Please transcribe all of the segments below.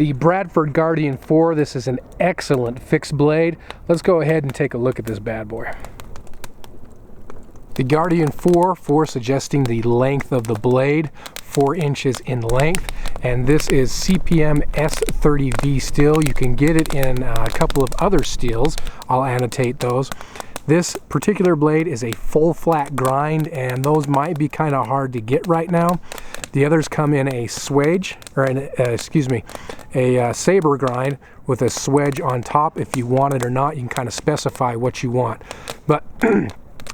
The Bradford Guardian 4, this is an excellent fixed blade. Let's go ahead and take a look at this bad boy. The Guardian 4 suggesting the length of the blade, 4 inches in length, and this is CPM S30V steel. You can get it in a couple of other steels. I'll annotate those. This particular blade is a full flat grind, and those might be kind of hard to get right now. The others come in a swedge, or a saber grind with a swedge on top. If you want it or not, you can kind of specify what you want. But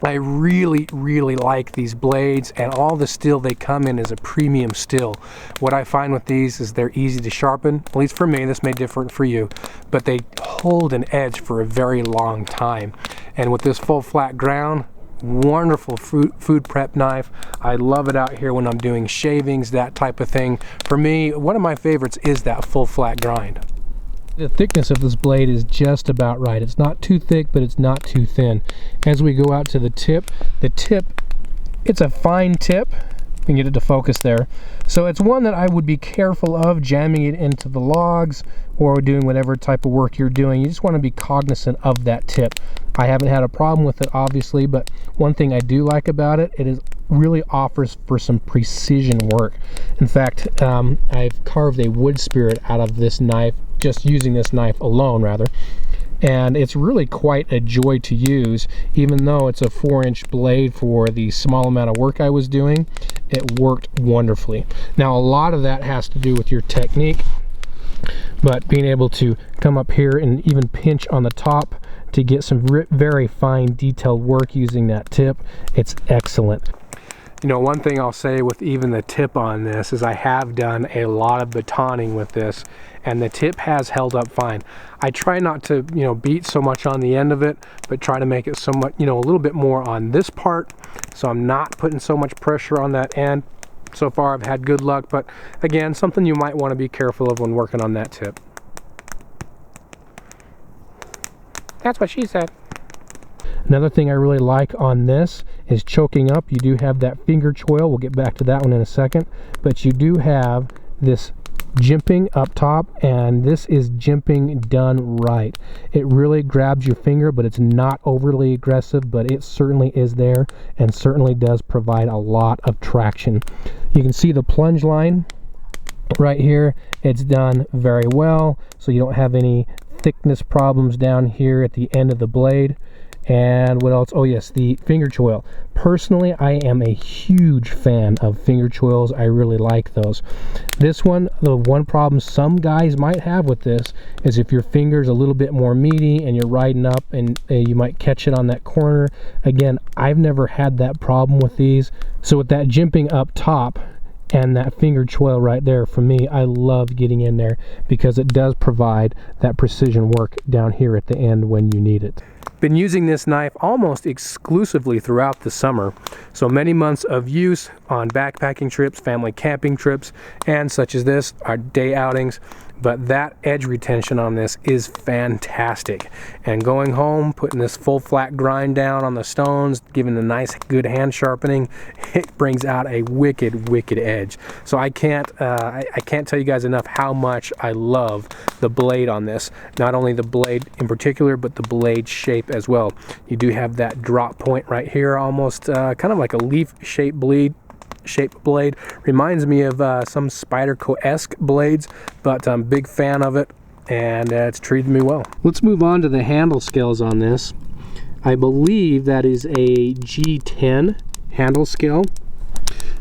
I really like these blades, and all the steel they come in is a premium steel. What I find with these is they're easy to sharpen, at least for me. This may differ for you, but they hold an edge for a very long time. And with this full flat ground, wonderful food prep knife. I love it out here when I'm doing shavings, that type of thing. For me, one of my favorites is that full flat grind. The thickness of this blade is just about right. It's not too thick, but it's not too thin. As we go out to the tip, it's a fine tip. We can get it to focus there. So it's one that I would be careful of jamming it into the logs or doing whatever type of work you're doing. You just want to be cognizant of that tip. I haven't had a problem with it, obviously, but one thing I do like about it, it really offers for some precision work. In fact, I've carved a wood spirit out of this knife, just using this knife alone, rather. And it's really quite a joy to use. Even though it's a 4-inch blade for the small amount of work I was doing, it worked wonderfully. Now, a lot of that has to do with your technique, but being able to come up here and even pinch on the top to get some very fine detailed work using that tip, it's excellent. You know, one thing I'll say with even the tip on this is I have done a lot of batoning with this, and the tip has held up fine. I try not to, beat so much on the end of it, but try to make it somewhat, a little bit more on this part, so I'm not putting so much pressure on that end. So far I've had good luck, but again, something you might want to be careful of when working on that tip. That's what she said. Another thing I really like on this is choking up. You do have that finger choil. We'll get back to that one in a second. But you do have this jimping up top, and this is jimping done right. It really grabs your finger, but it's not overly aggressive, but it certainly is there and certainly does provide a lot of traction. You can see the plunge line right here. It's done very well, so you don't have any thickness problems down here at the end of the blade. And what else? Oh yes, the finger choil. Personally, I am a huge fan of finger choils. I really like those. This one, the one problem some guys might have with this is if your finger's a little bit more meaty and you're riding up and you might catch it on that corner. Again, I've never had that problem with these. So with that jimping up top and that finger choil right there, for me, I love getting in there because it does provide that precision work down here at the end when you need it. Been using this knife almost exclusively throughout the summer, so many months of use on backpacking trips, family camping trips, and such as this, our day outings. But that edge retention on this is fantastic, and going home, putting this full flat grind down on the stones, giving a nice good hand sharpening, it brings out a wicked edge. So I can't tell you guys enough how much I love the blade on this. Not only the blade in particular, but the blade shape as well. You do have that drop point right here, almost kind of like a leaf-shaped blade. Reminds me of some Spyderco-esque blades, but I'm a big fan of it, and it's treated me well. Let's move on to the handle scales on this. I believe that is a G10 handle scale.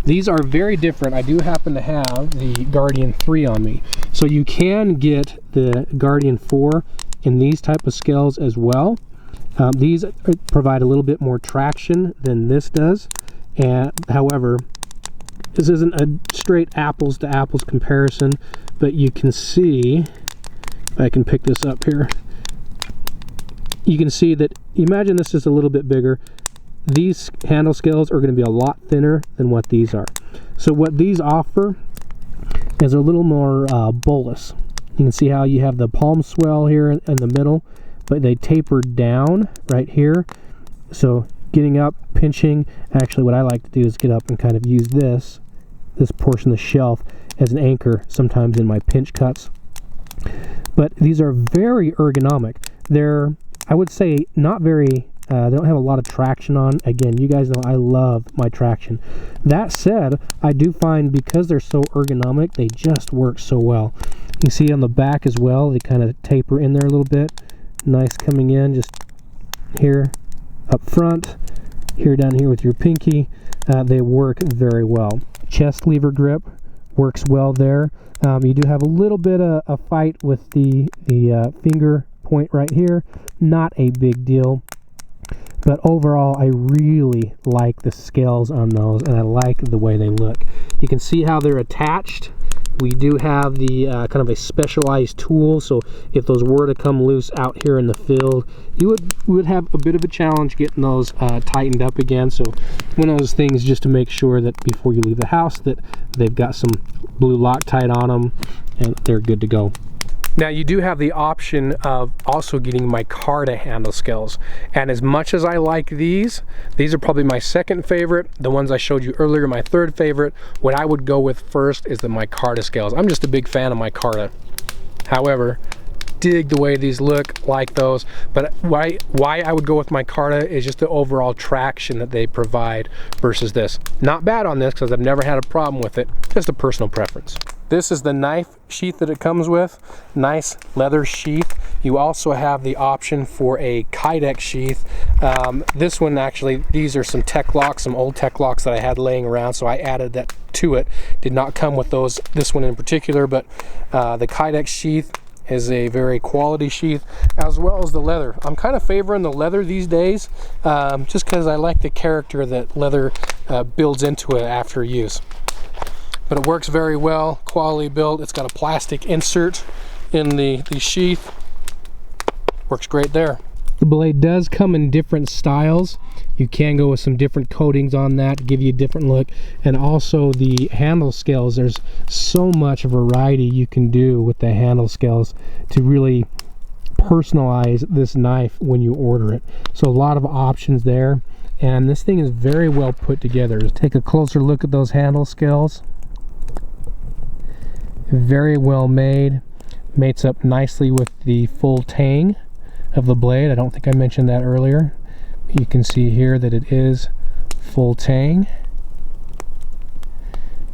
These are very different. I do happen to have the Guardian 3 on me, so you can get the Guardian 4 in these type of scales as well. These provide a little bit more traction than this does, and however, this isn't a straight apples to apples comparison, but you can see, if I can pick this up here, you can see that, imagine this is a little bit bigger. These handle scales are going to be a lot thinner than what these are. So what these offer is a little more bolus. You can see how you have the palm swell here in the middle, but they taper down right here. So getting up, pinching, actually what I like to do is get up and kind of use this portion of the shelf as an anchor sometimes in my pinch cuts. but these are very ergonomic. They're, I would say, not very, they don't have a lot of traction on. Again, you guys know I love my traction. That said, I do find because they're so ergonomic, they just work so well. You can see on the back as well, they kind of taper in there a little bit. Nice coming in, just here up front, here down here with your pinky. They work very well. Chest lever grip works well there. You do have a little bit of a fight with the finger point right here. Not a big deal. But overall, I really like the scales on those, and I like the way they look. You can see how they're attached. We do have the kind of a specialized tool, so if those were to come loose out here in the field, you would have a bit of a challenge getting those tightened up again. So one of those things just to make sure that before you leave the house that they've got some blue Loctite on them and they're good to go. Now you do have the option of also getting micarta handle scales, and as much as I like these are probably my second favorite. The ones I showed you earlier, my third favorite. What I would go with first is the micarta scales. I'm just a big fan of micarta. However, dig the way these look, like those. But why I would go with micarta is just the overall traction that they provide versus this. Not bad on this because I've never had a problem with it, just a personal preference. This is the knife sheath that it comes with. Nice leather sheath. You also have the option for a Kydex sheath. This one actually, these are some tech locks, some old tech locks that I had laying around, so I added that to it. Did not come with those, this one in particular, but the Kydex sheath is a very quality sheath, as well as the leather. I'm kind of favoring the leather these days, just because I like the character that leather builds into it after use. But it works very well, quality built. It's got a plastic insert in the sheath. Works great there. The blade does come in different styles. You can go with some different coatings on that to give you a different look. And also the handle scales, there's so much variety you can do with the handle scales to really personalize this knife when you order it. So a lot of options there. And this thing is very well put together. Let's take a closer look at those handle scales. Very well made. Mates up nicely with the full tang of the blade. I don't think I mentioned that earlier. You can see here that it is full tang.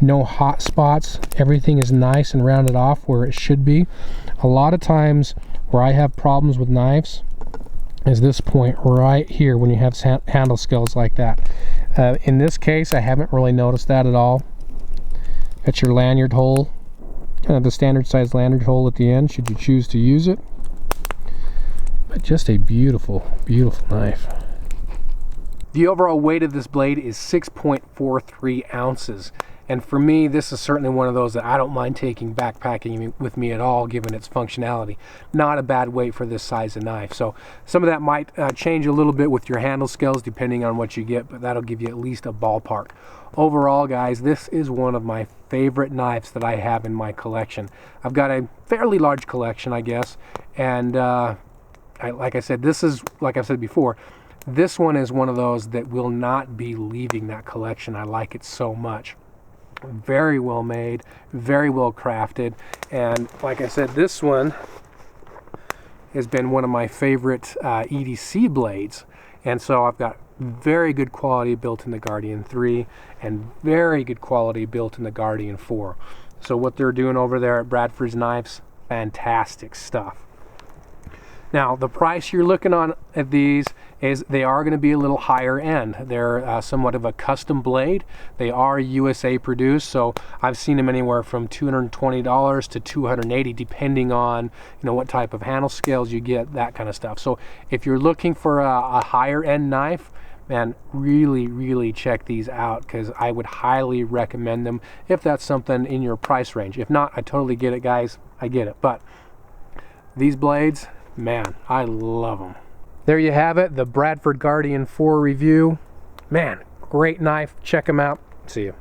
No hot spots. Everything is nice and rounded off where it should be. A lot of times where I have problems with knives is this point right here when you have handle scales like that. In this case, I haven't really noticed that at all. Got your lanyard hole. Kind of the standard size lanyard hole at the end should you choose to use it. But just a beautiful, beautiful knife. The overall weight of this blade is 6.43 ounces. And for me, this is certainly one of those that I don't mind taking backpacking with me at all, given its functionality. Not a bad weight for this size of knife. So some of that might change a little bit with your handle scales depending on what you get, but that'll give you at least a ballpark. Overall, guys, this is one of my favorite knives that I have in my collection. I've got a fairly large collection, I guess, and like I said, this is, like I've said before, this one is one of those that will not be leaving that collection. I like it so much. Very well made, very well crafted, and like I said, this one has been one of my favorite EDC blades, and so I've got very good quality built in the Guardian 3 and very good quality built in the Guardian 4. So what they're doing over there at Bradford's Knives, fantastic stuff. Now the price you're looking on at these is they are going to be a little higher end. They're somewhat of a custom blade. They are USA produced, so I've seen them anywhere from $220 to $280 depending on what type of handle scales you get, that kind of stuff. So if you're looking for a higher end knife, man, really check these out, because I would highly recommend them if that's something in your price range. If not, I totally get it, guys. I get it. But these blades, man, I love them. There you have it, the Bradford Guardian 4 review. Man, great knife. Check them out. See you.